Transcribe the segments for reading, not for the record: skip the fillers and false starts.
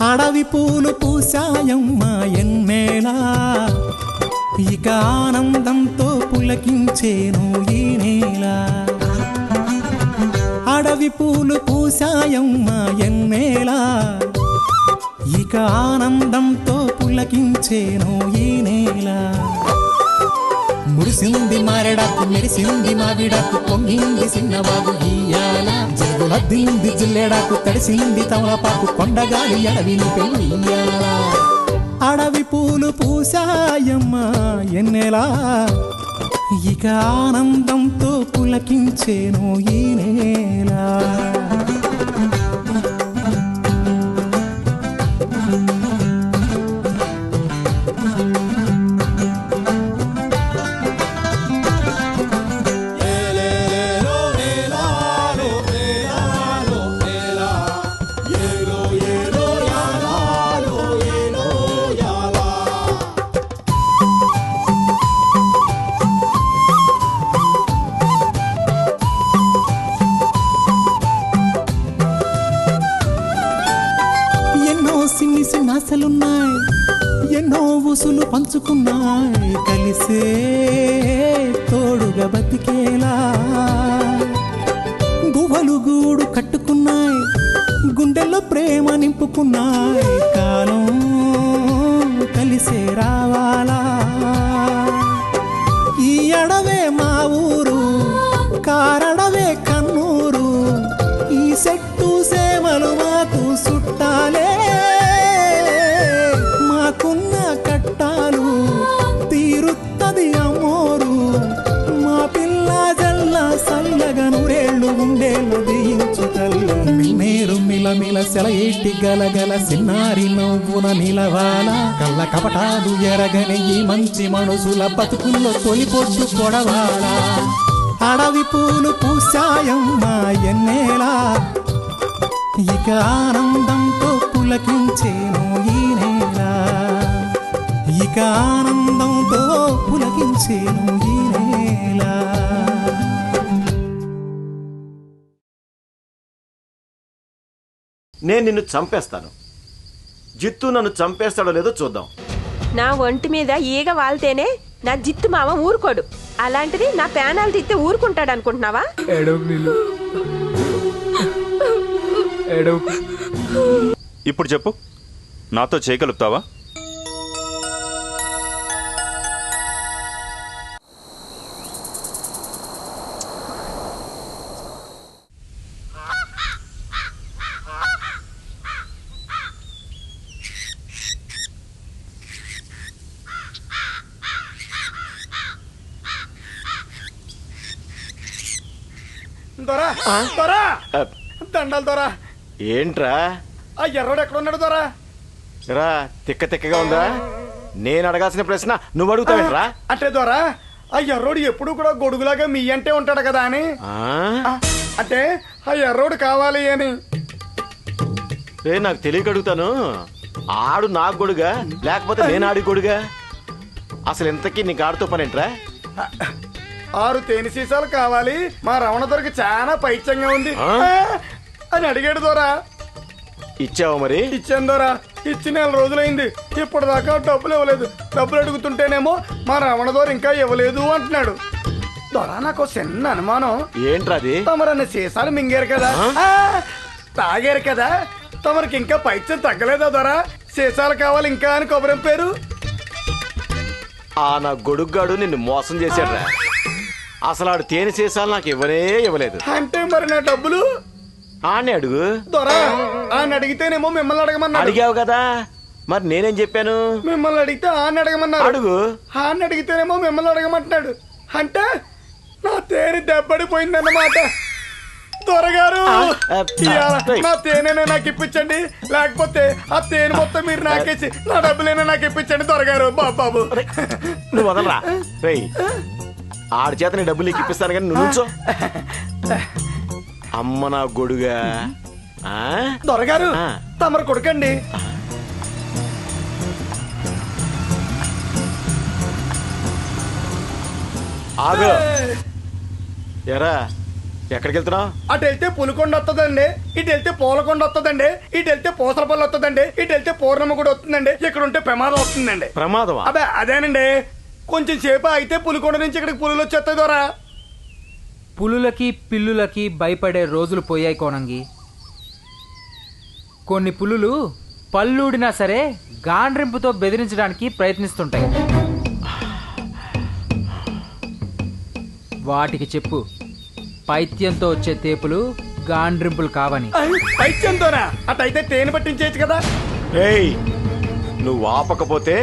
అడవి పూలు పూసాయమ్మా ఎన్నేలా, ఇక ఆనందంతో పులకించేను ఈ నేల. అడవి పూలు పూసాయమ్మా ఎన్నేలా, ఇక ఆనందంతో పులకించేను ఈ నేల. మురిసింది మారెడాకు, మెరిసింది మావిడాకు, పొంగింది సిన్నవాగు ఇయ్యాల. జిల్లులద్దింది జిల్లెడాకు, తడిసింది తమలపాకు, కొండగాలి అడవిని పెయ్యాల. అడవి పూలు పూసాయమ్మా ఎన్నెలా, ఇక ఆనందంతో పులకించేను ఈ నేల. సిన్ని సిన్నాసలున్నాయి, ఎన్నో ఊసులు పంచుకున్నాయి, కలిసే తోడుగా బతికేలా. గువ్వలు గూడు కట్టుకున్నాయి, గుండెల్లో ప్రేమ నింపుకున్నాయి, కాలం కలిసే రావాలా. ఈ అడవే మా ఊరు, కారడవే కన్నూరు, ఈ చెట్టు సేమలు మాకు చుట్టాలే. మాకున్న కట్టాలు తీరుత్తది అమ్మోరు, మా పిల్ల జల్ల సల్లగా నూరేళ్ళు ఉండేళ్ళు దీయించు తల్లు. మేరు మిలమిల సెలయేటి గలగల సిన్నారి నవ్వున నిలవాల. కళ్ళ కపటాలు ఎరగని ఈ మంచి మనసుల బతుకుల్లో తొలిపొట్టు కొడవాలా. అడవి పూలు పూసాయమ్మా ఎన్నేలా, ఇక ఆనందంతో పులకించేను ఈ నేల. ఇక ఆనందంతో పులకించేను ఈ నేల. నేను నిన్ను చంపేస్తాను. జిత్తు నన్ను చంపేస్తాడో లేదో చూద్దాం. నా ఒంటి మీద ఈగ వాళ్తేనే నా జిత్తు మామ ఊరుకోడు, అలాంటిది నా ప్యానాలు తిత్తే ఊరుకుంటాడు అనుకుంటున్నావా? ఇప్పుడు చెప్పు, నాతో చేయగలుగుతావా? దొరా దొరా దండాలు దొరా. ఏంట్రా ఆ ఎర్రోడు ఎక్కడ ఉన్నాడు దొరా? రా, తిక్క తిక్కగా ఉందా? నేను అడగాల్సిన ప్రశ్న నువ్వు అడుగుతావేంట్రా? అంటే దొరా, ఆ ఎర్రోడు ఎప్పుడు కూడా గొడుగులాగా మీ అంటే ఉంటాడు కదా అని. అంటే ఆ ఎర్రోడు కావాలి అని. నాకు తెలియక అడుగుతాను. ఆడు నా గొడుగా లేకపోతే నేను ఆడి గొడుగా? అసలు ఇంతకీ నీ గాడితో పనేంట్రా? 6 తేనె సీసాలు కావాలి, మా రమణ దొరికి చాలా పైత్యంగా ఉంది అని అడిగాడు దొరా. ఇచ్చావా మరి? ఇచ్చాను దొరా, ఇచ్చి 4 రోజులైంది, ఇప్పటిదాకా డబ్బులు ఇవ్వలేదు. డబ్బులు అడుగుతుంటేనేమో మా రమణ దొర ఇంకా ఇవ్వలేదు అంటున్నాడు. దొరా, నాకు చిన్న అనుమానం. ఏంట్రాది? తమరన్న సీసాలు మింగారు కదా, తాగారు కదా, తమరికి ఇంకా పైత్యం తగ్గలేదా దొరా? సీసాలు కావాలి ఇంకా అని కొబ్బరింపారు. ఆ నా గొడుగ్గాడు నిన్ను మోసం చేశాడ్రా. అసలు ఆడు తేనె సీసాలు నాకు ఇవ్వలేదు. అంటే మరి నా డబ్బులు? ఆడిని అడుగు దొరా. ఆయన అడిగితేనేమో మిమ్మల్ని అడగమన్నా. అడిగావు కదా, మరి నేనేం చెప్పాను? మిమ్మల్ని అడిగితే ఆయన అడగమన్నారు. అడుగు. ఆయన అడిగితేనేమో మిమ్మల్ని అడగమంటున్నాడు. అంటే నా తేనె దెబ్బడిపోయిందన్నమాట. దొరగారు, నా తేనెనే నాకు ఇప్పించండి, లేకపోతే ఆ తేనె మొత్తం మీరు నాకేసి నా డబ్బులేనా నాకు ఇప్పించండి దొరగారు. బాబు నువ్వు వదలరా. ఆడి చేత నీ డబ్బులు నీకు ఇప్పిస్తాను కానీ నువ్వు నుంచో. అమ్మ నా గొడుగా. దొరగారు, తమరు కొడుకండి. ఆగు. ఎరా, ఎక్కడికి వెళ్తున్నావు? అటు వెళ్తే పులికొండ వస్తుందండి, ఇటు వెళ్తే పూలకొండ వస్తుందండి, ఇటు వెళ్తే పూసలపల్లి వస్తుందండి, ఇటు వెళ్తే పూర్ణమ్మ కూడా వస్తుందండి, ఇక్కడ ఉంటే ప్రమాదం వస్తుందండి. ప్రమాదమా? అదే అదేనండి, కొంచెం సేపు అయితే పులికొండ నుంచి ఇక్కడికి పులులు వచ్చేస్తాయి ద్వారా. పులులకి పిల్లులకి భయపడే రోజులు పోయాయి కోనంగి. కొన్ని పులులు పళ్ళూడినా సరే గాండ్రింపుతో బెదిరించడానికి ప్రయత్నిస్తుంటాయి. వాటికి చెప్పు, పైత్యంతో వచ్చే తేపులు గాండ్రింపులు కావని. పైత్యంతోనా? అటైతే తేనె పట్టించేయచ్చు కదా. ఏయ్, నువ్వు ఆపకపోతే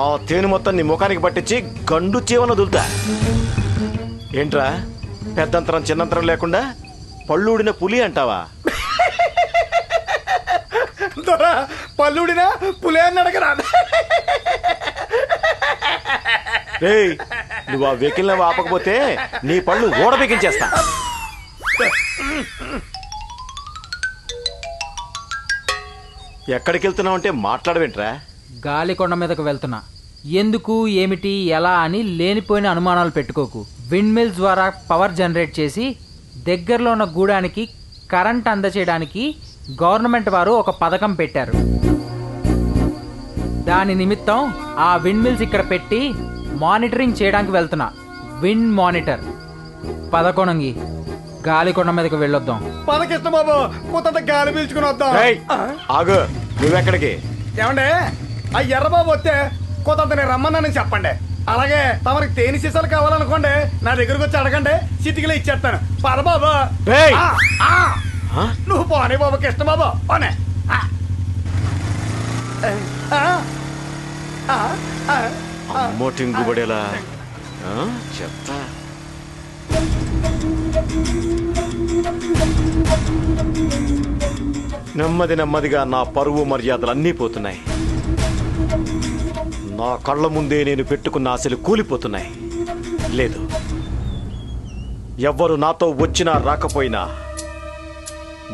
ఆ తేనె మొత్తం నీ ముఖానికి పట్టించి గండు చీవన వదులుతా. ఏంట్రా, పెద్దంతరం చిన్నంతరం లేకుండా పళ్ళూడిన పులి అంటావా? దొరా, పల్లుడినా పులే అని అడగరా? రేయ్, నువ్వు ఆ వెకిల్ని ఆపకపోతే నీ పళ్ళు ఊడబెకించేస్తా. ఎక్కడికి వెళ్తున్నావు అంటే మాట్లాడవేంట్రా? గాలికొండ మీదకు వెళ్తున్నా. ఎందుకు, ఏమిటి, ఎలా అని లేనిపోయిన అనుమానాలు పెట్టుకోకు. విండ్ మిల్స్ ద్వారా పవర్ జనరేట్ చేసి దగ్గరలో ఉన్న గూడానికి కరెంట్ అందచేయడానికి గవర్నమెంట్ వారు ఒక పథకం పెట్టారు. దాని నిమిత్తం ఆ విండ్ మిల్స్ ఇక్కడ పెట్టి మానిటరింగ్ చేయడానికి వెళ్తున్నా. Wind monitor. పదకొనంగి, గాలికొండ మీదకు వెళ్ళొద్దాం. పదకిష్టం బాబు, కూతంత గాలి పీల్చుకుని వద్దాం. రేయ్, ఆగు. నువ్వెక్కడికి? ఏమండే, ఆ ఎర్రబాబు వస్తే కూతంత నేను రమ్మన్నానని చెప్పండి. అలాగే తమరికి తేనె సీసాలు కావాలనుకోండి, నా దగ్గరకు వచ్చి అడగండి, చిటికలో ఇచ్చేస్తాను. పద బాబు. రేయ్! నువ్వు పోనీ బాబు, కృష్ణ బాబు పోనే. అమ్మో టింగుబడేలా చెప్తా. నెమ్మది నెమ్మదిగా నా పరువు మర్యాదలు అన్నీ పోతున్నాయి. నా కళ్ళ ముందే నేను పెట్టుకున్న ఆశలు కూలిపోతున్నాయి. లేదు, ఎవ్వరు నాతో వచ్చినా రాకపోయినా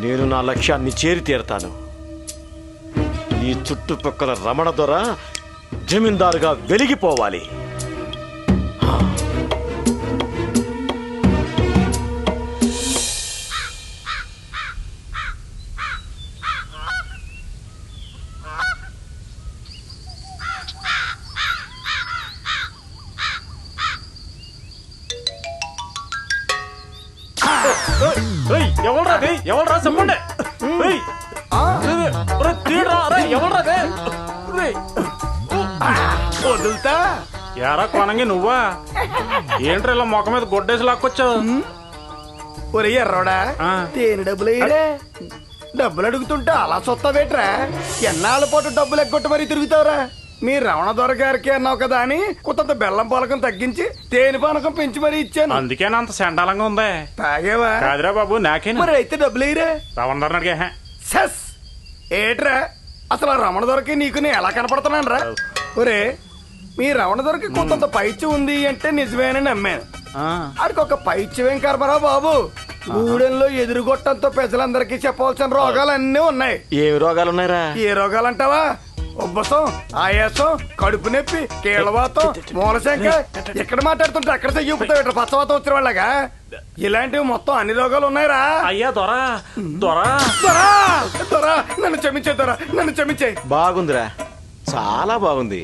నేను నా లక్ష్యాన్ని చేరి తీరతాను. ఈ చుట్టుపక్కల రమణ దొర జమీందారుగా వెలిగిపోవాలి. ఎవరా చెప్పండి. వదులుతా. ఎరా కొనంగి నువ్వా? ఏంట్రా ఇలా మొక్క మీద గొడ్డేసి లాక్కొచ్చావు? ఒరే ఎర్రోడా, తేనె డబ్బులు అయ్యాడే. డబ్బులు అడుగుతుంటే అలా సొత్తవేట్రా? ఎన్నాళ్ళ పాటు డబ్బులు ఎగ్గొట్టి మరీ తిరుగుతావురా? మీ రమణ దొర గారికి అన్నావు కదా అని కొంత బెల్లం పాలకం తగ్గించి తేనె పానకం పెంచి మరీ ఇచ్చాను. అందుకేనా అంత చండాలంగా ఉంది? తాగేవా? కాదురా బాబు, నాకే. మరి అయితే డబ్బులు అయ్యరా? రవణ అడిగా. సస్ ఏట్రా, అసలు ఆ రమణ దొరకి నీకు నేను ఎలా కనపడుతున్నాను రా? ఒరే, మీ రమణ దొరకి కొంత పైచ్యం ఉంది అంటే నిజమేనని నమ్మాను. ఆడికి ఒక పైచ్యం కర్మరా బాబు. గూడెంలో ఎదురుగొట్టంతో ప్రజలందరికీ చెప్పవలసిన రోగాలు అన్నీ ఉన్నాయి. ఏమి రోగాలున్నాయిరా? ఏ రోగాలంటావా? ఉబ్బసం, ఆయాసం, కడుపు నొప్పి, కీళ్ళవాతం, మూలశంక. ఎక్కడ మాట్లాడుతుంటే అక్కడ చెయ్యిపుతావు పచ్చవాతం వచ్చిన వాళ్ళగా. ఇలాంటివి మొత్తం అన్ని రోగాలు ఉన్నాయిరా. అయ్యా దొరా, దొరా, దొరా, దొరా, నన్ను క్షమించే దొరా, నన్ను క్షమించే. బాగుందిరా, చాలా బాగుంది.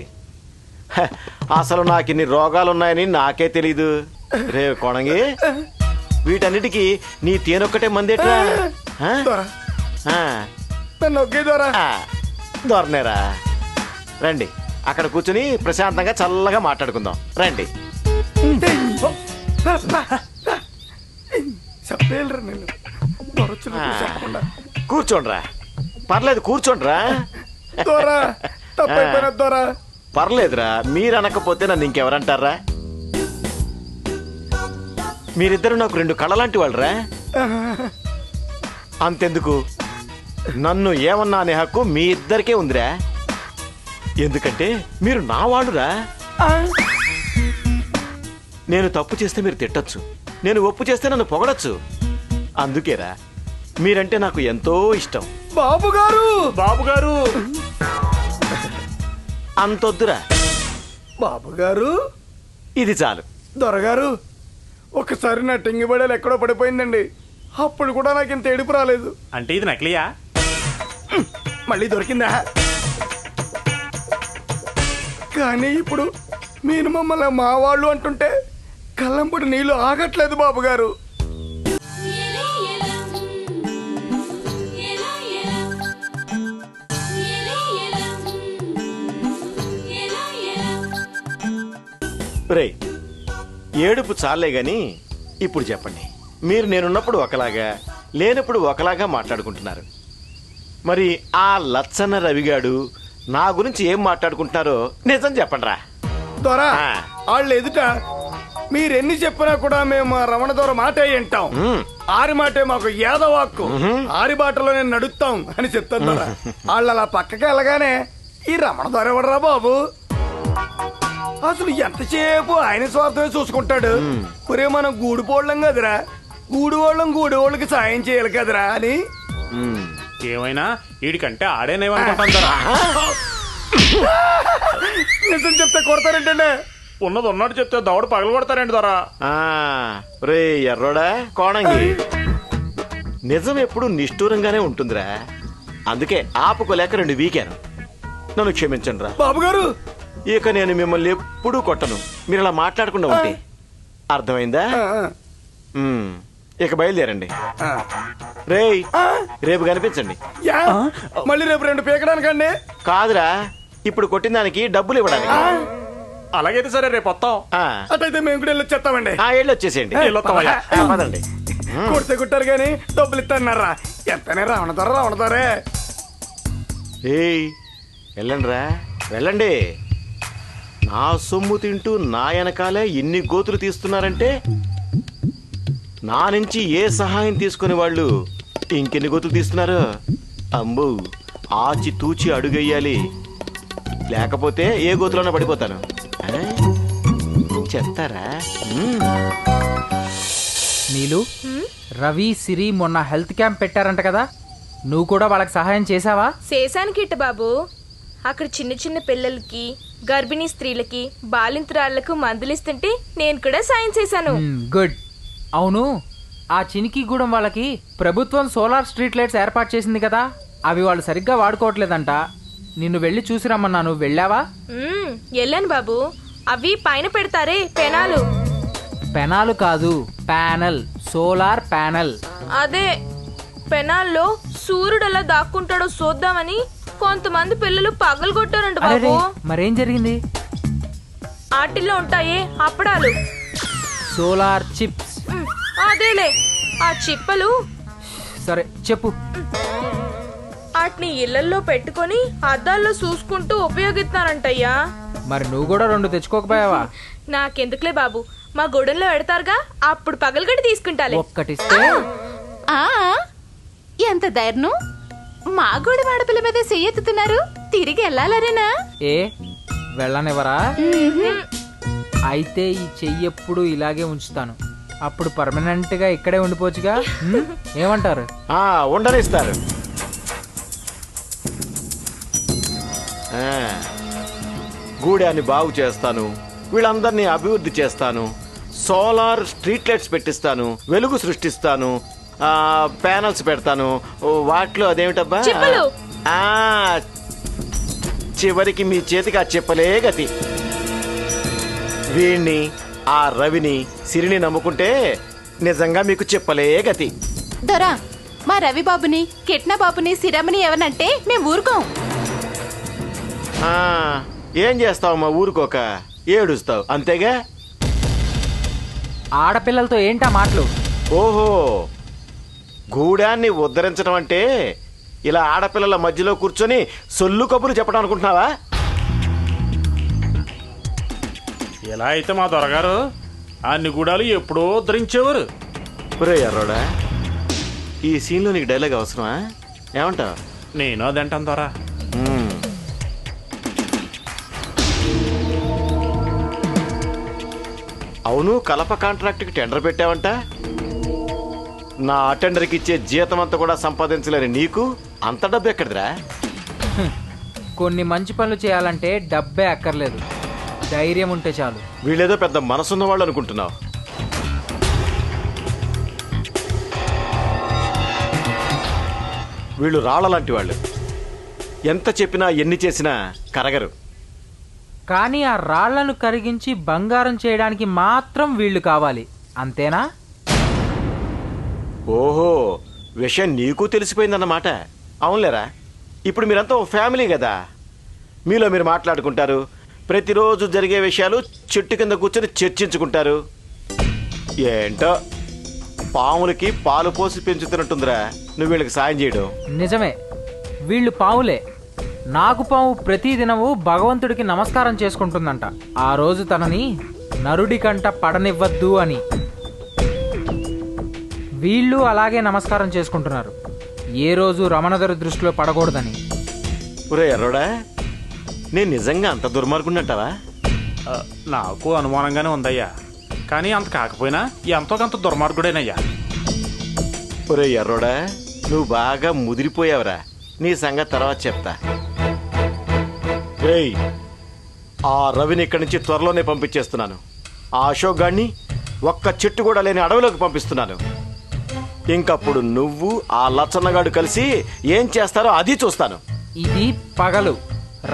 అసలు నాకు ఇన్ని రోగాలున్నాయని నాకే తెలీదు. రే కొనంగి, వీటన్నిటికీ నీ తేనొక్కటే మందేట్రా? నన్ను ఒకే దొరా. దొరనేరా, రండి అక్కడ కూర్చుని ప్రశాంతంగా చల్లగా మాట్లాడుకుందాం. రండి. చెప్పేళ్ళరా నేను చెప్పకుండా. కూర్చోండ్రా, పర్లేదు కూర్చోండ్రా. దొరా, తప్పైపోయినా దొరా. పర్లేదురా, మీరు అనకపోతే నన్ను ఇంకెవరంటారా? మీరిద్దరు నాకు రెండు కళ్ళలాంటి వాళ్ళరా. అంతెందుకు, నన్ను ఏమన్నా అనే హక్కు మీ ఇద్దరికే ఉందిరా. ఎందుకంటే మీరు నా వాళ్ళురా. నేను తప్పు చేస్తే మీరు తిట్టచ్చు, నేను ఒప్పు చేస్తే నన్ను పొగడచ్చు. అందుకేరా మీరంటే నాకు ఎంతో ఇష్టం. బాబు గారు, బాబు గారు, అంతొద్దురా బాబు గారు. ఇది చాలు. దొరగారు, ఒకసారి నా టింగిబడేలు ఎక్కడో పడిపోయిందండి. అప్పుడు కూడా నాకు ఇంత ఏడుపు రాలేదు. అంటే ఇది నకిలీయా? మళ్ళీ దొరికిందా? కానీ ఇప్పుడు మీరు మమ్మల్ని మా వాళ్ళు అంటుంటే కళ్ళంపడి నీళ్లు ఆగట్లేదు బాబు గారు. రేయ్, ఏడుపు చాలే గాని ఇప్పుడు చెప్పండి, మీరు నేనున్నప్పుడు ఒకలాగా లేనప్పుడు ఒకలాగా మాట్లాడుకుంటున్నారు. మరి ఆ లచ్చన్న రవిగాడు నా గురించి ఏం మాట్లాడుకుంటున్నారో నిజం చెప్పండి రా. దొరా ఆ. వాళ్ళు ఎదుట మీరెన్ని చెప్పినా కూడా మేము ఆ రమణ దొర మాటే వింటాం. ఆరి మాటే మాకు యాదవాక్కు, ఆరి బాటలో నేను నడుస్తాం అని చెప్తాను దొర. వాళ్ళు అలా పక్కకి వెళ్ళగానే ఈ రమణ దొర ఎవడరా బాబు, అసలు ఎంతసేపు ఆయన స్వార్థమే చూసుకుంటాడు. ఒరే మనం గూడిపోళ్ళం కదరా, గూడివాళ్ళకి సాయం చేయాలి కదరా అని. ఏమైనా వీడికంటే ఆడేనేమనుకుంటారా? నిజం చెప్తే కొడతారేంటండి? ఉన్నది ఉన్నట్టు చెప్తే దవడ పగలు కొడతారండి దొరా. రే ఎర్రోడా కోణంగి, నిజం ఎప్పుడు నిష్ఠూరంగానే ఉంటుందిరా. అందుకే ఆపుకోలేక 2 వీకాను. నన్ను క్షమించండి రా బాబు గారు. ఇక నేను మిమ్మల్ని ఎప్పుడూ కొట్టను, మీరు ఇలా మాట్లాడకుండా ఉంటే. అర్థమైందా? ఇక బయలుదేరండి. రేయ్, రేపు కనిపించండి. యా, మళ్ళీ రేపు 2 పీకడానికండి? కాదురా, ఇప్పుడు కొట్టిన దానికి డబ్బులు ఇవ్వడానికి. అలాగైతే సరే రేపు వస్తాం. అటైతే మేము కూడా వెళ్ళొచ్చేస్తామండి. వెళ్ళి వచ్చేసేయండి. పదండి. కొడితే కొట్టారు కానీ డబ్బులు ఇస్తాన్నారా? ఎంతనే రావణదొరే. ఏయ్, వెళ్ళండి రా, వెళ్ళండి. నా సొమ్ము తింటూ నా వెనకాలే ఇన్ని గోతులు తీస్తున్నారంటే నా నుంచి ఏ సహాయం తీసుకునే వాళ్ళు ఇంకెన్ని గోతులు తీస్తున్నారు? అంబు, ఆచి తూచి అడుగెయ్యాలి, లేకపోతే ఏ గోతులోనే పడిపోతాను. చెప్తారా? నీలు, రవి, సిరి మొన్న హెల్త్ క్యాంప్ పెట్టారంట కదా, నువ్వు కూడా వాళ్ళకి సహాయం చేసావా? చేశాను కిట్ట బాబు. అక్కడ చిన్న చిన్న పిల్లలకి, గర్భిణీ స్త్రీలకి, బాలింతరాళ్లకు మందులిస్తుంటే నేను కూడా సాయం చేశాను. గుడ్. అవును, ఆ చినికిగూడెం వాళ్ళకి ప్రభుత్వం సోలార్ స్ట్రీట్ లైట్స్ ఏర్పాటు చేసింది కదా, అవి వాళ్ళు సరిగ్గా వాడుకోవట్లేదంట. నిన్ను వెళ్ళి చూసి రమ్మన్నాను, వెళ్ళావా? వెళ్ళాను బాబు. అవి పైన పెడతారే పెనాలు. పెనాలు కాదు, ప్యానల్, సోలార్ ప్యానల్. అదే పెనాల్లో సూర్యుడు ఎలా దాక్కుంటాడో చూద్దామని కొంతమంది పిల్లలు పగలు కొట్టారంట బాబు. మరేం జరిగింది? ఆటిల్లో ఉంటాయే అప్పడాలు, సోలార్ చిప్స్. అదేలే ఆ చిప్పలు. సరే చెప్పు. వాటిని ఇళ్లల్లో పెట్టుకొని అద్దాల్లో చూసుకుంటూ ఉపయోగిస్తారంటయ్యా. మరి నువ్వు కూడా 2 తెచ్చుకోకపోయావా? నాకెందుకులే బాబు, మా గొడవలో పెడతారుగా, అప్పుడు పగలగడ్డి తీసుకుంటాలే. ఒక్కటిస్తే ఎంత ధైర్యం! మా గూడి ఆడపిల్ల మీద చెయ్యెత్తుతున్నారు. తిరిగి వెళ్ళాలరేనా? ఏ వెళ్ళనివరా? అయితే ఈ చెయ్యి ఎప్పుడు ఇలాగే ఉంచుతాను, అప్పుడు పర్మనెంట్ గా ఇక్కడే ఉండిపోవచ్చుగా. ఏమంటారు? ఉండనిస్తారు. గూడాన్ని బాగు చేస్తాను, వీళ్ళందరినీ అభివృద్ధి చేస్తాను, సోలార్ స్ట్రీట్ లైట్స్ పెట్టిస్తాను, వెలుగు సృష్టిస్తాను, ప్యానల్స్ పెడతాను. వాటిలో అదేమిటబ్బా, చిప్పలు. చివరికి మీ చేతికి ఆ చెప్పలే గతి. వీణ్ణి, ఆ రవిని, సిరిని నమ్ముకుంటే నిజంగా మీకు చెప్పలే గతి. దొరా, మా రవి బాబుని, కిట్న బాబుని, సిరమ్మని ఎవరంటే మేము ఊరుకోం. ఏం చేస్తావు మా ఊరుకోక? ఏడుస్తావు అంతేగా. ఆడపిల్లలతో ఏంటా మాటలు? ఓహో, గూడాన్ని ఉద్ధరించడం అంటే ఇలా ఆడపిల్లల మధ్యలో కూర్చొని సొల్లు కబుర్లు చెప్పడం అనుకుంటున్నావా? ఎలా అయితే మా దొరగారు అన్ని గూడాలు ఎప్పుడో ఉద్ధరించేవారు. ఒరే ఎర్రోడా, ఈ సీన్లో నీకు డైలాగ్ అవసరమా? ఏమంటావు? నేను అదంటాను దొరా. అవును, కలప కాంట్రాక్ట్కి టెండర్ పెట్టావంట. నా టెండర్కి ఇచ్చే జీతం అంతా కూడా సంపాదించలేని నీకు అంత డబ్బు ఎక్కడిదిరా? కొన్ని మంచి పనులు చేయాలంటే డబ్బే అక్కర్లేదు, ధైర్యం ఉంటే చాలు. వీళ్ళేదో పెద్ద మనసున్న వాళ్ళు అనుకుంటున్నావు. వీళ్ళు రాళ్ళ లాంటి వాళ్ళు. ఎంత చెప్పినా ఎన్ని చేసినా కరగరు. కానీ ఆ రాళ్లను కరిగించి బంగారం చేయడానికి మాత్రం వీళ్ళు కావాలి, అంతేనా? ఓహో, విషయం నీకు తెలిసిపోయిందన్నమాట. అవునులేరా, ఇప్పుడు మీరంతా ఓ ఫ్యామిలీ కదా. మీలో మీరు మాట్లాడుకుంటారు, ప్రతిరోజు జరిగే విషయాలు చెట్టు కింద కూర్చొని చర్చించుకుంటారు. ఏంటో పాములకి పాలు పోసి పెంచుతున్నట్టుందిరా నువ్వు వీళ్ళకి సాయం చేయడం. నిజమే, వీళ్ళు పావులే. నాగుపాము ప్రతిదినము భగవంతుడికి నమస్కారం చేసుకుంటుందంట, ఆ రోజు తనని నరుడి కంట పడనివ్వద్దు అని. వీళ్ళు అలాగే నమస్కారం చేసుకుంటున్నారు, ఏ రోజు రమణదొర దృష్టిలో పడకూడదని. ఒరే ఎర్రోడా, నేను నిజంగా అంత దుర్మార్గుండంటావా? నాకు అనుమానంగానే ఉందయ్యా, కానీ అంత కాకపోయినా ఎంతో కొంత దుర్మార్గుడేనయ్యా. ఒరే ఎర్రోడా, నువ్వు బాగా ముదిరిపోయావురా. నీ సంగతి తర్వాత చెప్తా. రేయ్, ఆ రవిని ఇక్కడి నుంచి త్వరలోనే పంపించేస్తున్నాను. ఆ అశోక్ గాడిని ఒక్క చెట్టు కూడా లేని అడవిలోకి పంపిస్తున్నాను. ఇంకప్పుడు నువ్వు ఆ లచ్చన్నగాడు కలిసి ఏం చేస్తారో అది చూస్తాను. ఇది పగలు,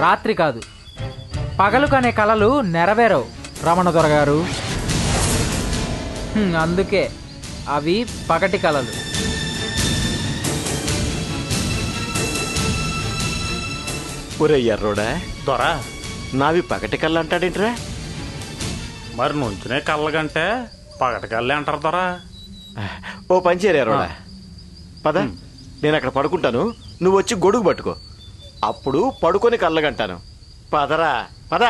రాత్రి కాదు. పగలు కనే కలలు నెరవేరవు రమణదొర గారు. అందుకే అవి పగటి కలలు. ఒరే ఎర్రోడా, దొరా నావి పగటి కళ్ళు అంటాడేంట్రా? మరి నుంచునే కళ్ళగంటే పగటి కళ్ళే అంటారు దొరా. ఓ పని చేయరు ఎర్రోడా, పద, నేను అక్కడ పడుకుంటాను, నువ్వు వచ్చి గొడుగు పట్టుకో. అప్పుడు పడుకొని కళ్ళగంటాను. పదరా పద.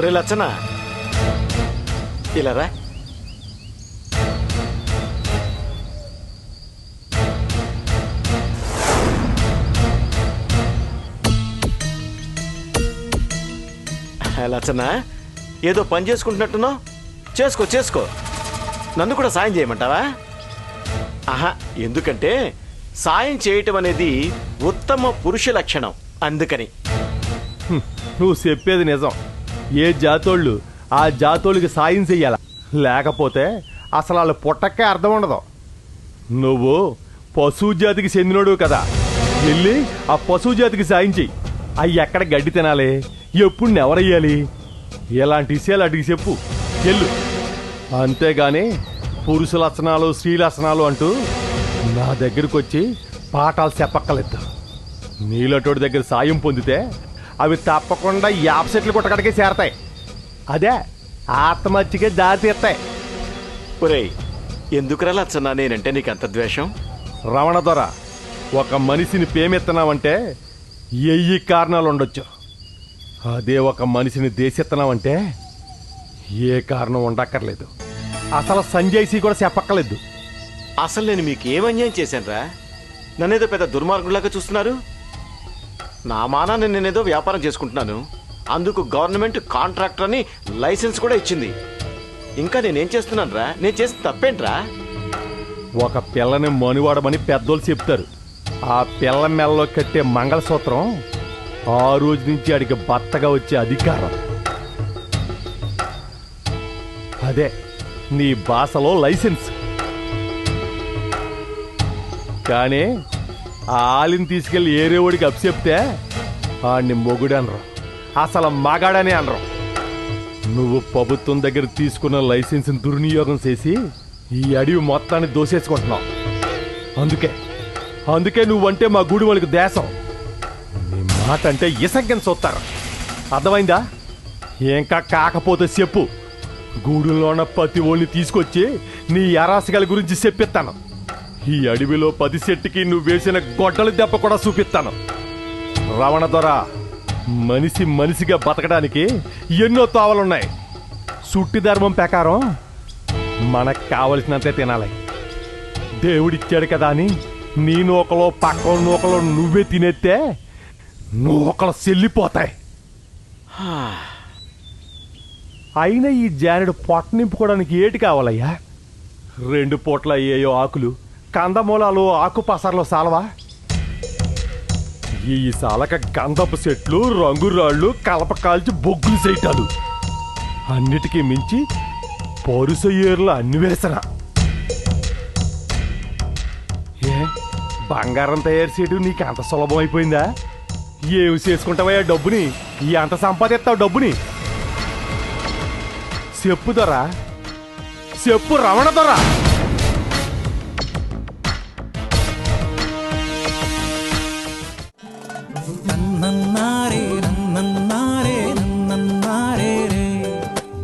ఒరే లచ్చన్న, ఇలా రా. లచ్చన్న, ఏదో పని చేసుకుంటున్నట్టున్నావు. చేసుకో చేసుకో. నన్ను కూడా సాయం చేయమంటావా? ఆహా, ఎందుకంటే సాయం చేయటం అనేది ఉత్తమ పురుష లక్షణం, అందుకని. నువ్వు చెప్పేది నిజం. ఏ జాతోళ్ళు ఆ జాతోళ్ళకి సాయం చెయ్యాల, లేకపోతే అసలు వాళ్ళు పుట్టక్కే అర్థం ఉండదు. నువ్వు పశువు జాతికి చెందినోడు కదా, వెళ్ళి ఆ పశువు జాతికి సాయం చెయ్యి. అవి ఎక్కడ గడ్డి తినాలి, ఎప్పుడు ఎవరయ్యాలి, ఎలాంటి విషయాలు అడిగి చెప్పు, వెళ్ళు. అంతేగాని పురుష లక్షణాలు స్త్రీ లక్షణాలు అంటూ నా దగ్గరకు వచ్చి పాఠాలు చెప్పక్కలేదు. నీలటోడి దగ్గర సాయం పొందితే అవి తప్పకుండా యాప్ సెట్లు కొట్టకడికే చేరతాయి. అదే ఆత్మహత్యకే దారి తీస్తాయి. ఒరేయ్, ఎందుకురా లచ్చన్న నేనంటే నీకు అంత ద్వేషం? రమణదొర, ఒక మనిషిని ప్రేమెత్తనావంటే 1000 కారణాలు ఉండొచ్చు. అదే ఒక మనిషిని దేశెత్తనావంటే ఏ కారణం ఉండక్కర్లేదు. అసలు సంజయ్సి కూడా చెప్పక్కర్లేదు. అసలు నేను మీకు ఏం అన్యాయం చేశానురా? నన్నేదో పెద్ద దుర్మార్గులాగా చూస్తున్నారు. నా మానాన్ని నేనేదో వ్యాపారం చేసుకుంటున్నాను, అందుకు గవర్నమెంట్ కాంట్రాక్టర్ అని లైసెన్స్ కూడా ఇచ్చింది. ఇంకా నేనేం చేస్తున్నాను రా? నేను చేసిన తప్పేంట్రా? ఒక పిల్లని మనువాడమని పెద్దోళ్ళు చెప్తారు. ఆ పిల్ల మెల్లో కట్టే మంగళసూత్రం ఆ రోజు నుంచి ఆడికి భర్తగా వచ్చే అధికారం. అదే నీ భాషలో లైసెన్స్. కానీ ఆ ఆలిని తీసుకెళ్లి ఏరేవాడికి అప్పచెప్తే ఆడిని మొగుడు అనరు, అసలు మగాడని అనరు. నువ్వు ప్రభుత్వం దగ్గర తీసుకున్న లైసెన్స్ని దుర్వినియోగం చేసి ఈ అడవి మొత్తాన్ని దోసేసుకుంటున్నావు. అందుకే అందుకే నువ్వంటే మా గూడి వాళ్ళకి దేశం. నీ మాట అంటే ఇసంకెన్ చూస్తారు. అర్థమైందా? ఇంకా కాకపోతే చెప్పు. గూడులో ఉన్న ప్రతి ఓళ్ళని తీసుకొచ్చి నీ అరాసకాల గురించి చెప్పిస్తాను. ఈ అడవిలో 10 చెట్టుకి నువ్వు వేసిన గొడ్డలి దెబ్బ కూడా చూపిస్తాను. రవణ దొర, మనిషిగా బతకడానికి ఎన్నో తావలున్నాయి. సుట్టి ధర్మం ప్రకారం మనకు కావలసినంతే తినాలి. దేవుడిచ్చాడు కదా అని నీ నూకలో పక్కల నూకలో నువ్వే తినేస్తే నూకలు చెల్లిపోతాయి. అయినా ఈ జానుడు పొట్ట నింపుకోవడానికి ఏటి కావాలయ్యా? 2 పూట్ల అయ్యేయో ఆకులు, కందమూలాలు, ఆకుపసర్లు సాలవా? ఈ సాలక గంధపు చెట్లు, రంగురాళ్ళు, కలప కాల్చి బొగ్గులు చేయటాలు, అన్నిటికీ మించి పరుస ఏర్ల అన్వేషణ. ఏ బంగారం తయారు చేయడం నీకు అంత సులభం అయిపోయిందా? ఏమి చేసుకుంటావయ్యా డబ్బుని? ఎంత సంపాదిస్తావు డబ్బుని? చెప్పు దొరా, చెప్పు రమణ దొరా. నన్నన్నారే నన్నన్నారే నన్నన్నారే రే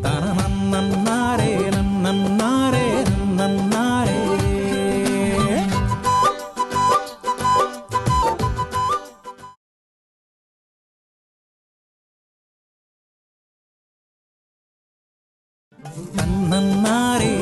తననన్నన్నారే నన్నన్నారే నన్నన్నారే. నన్నన్నారే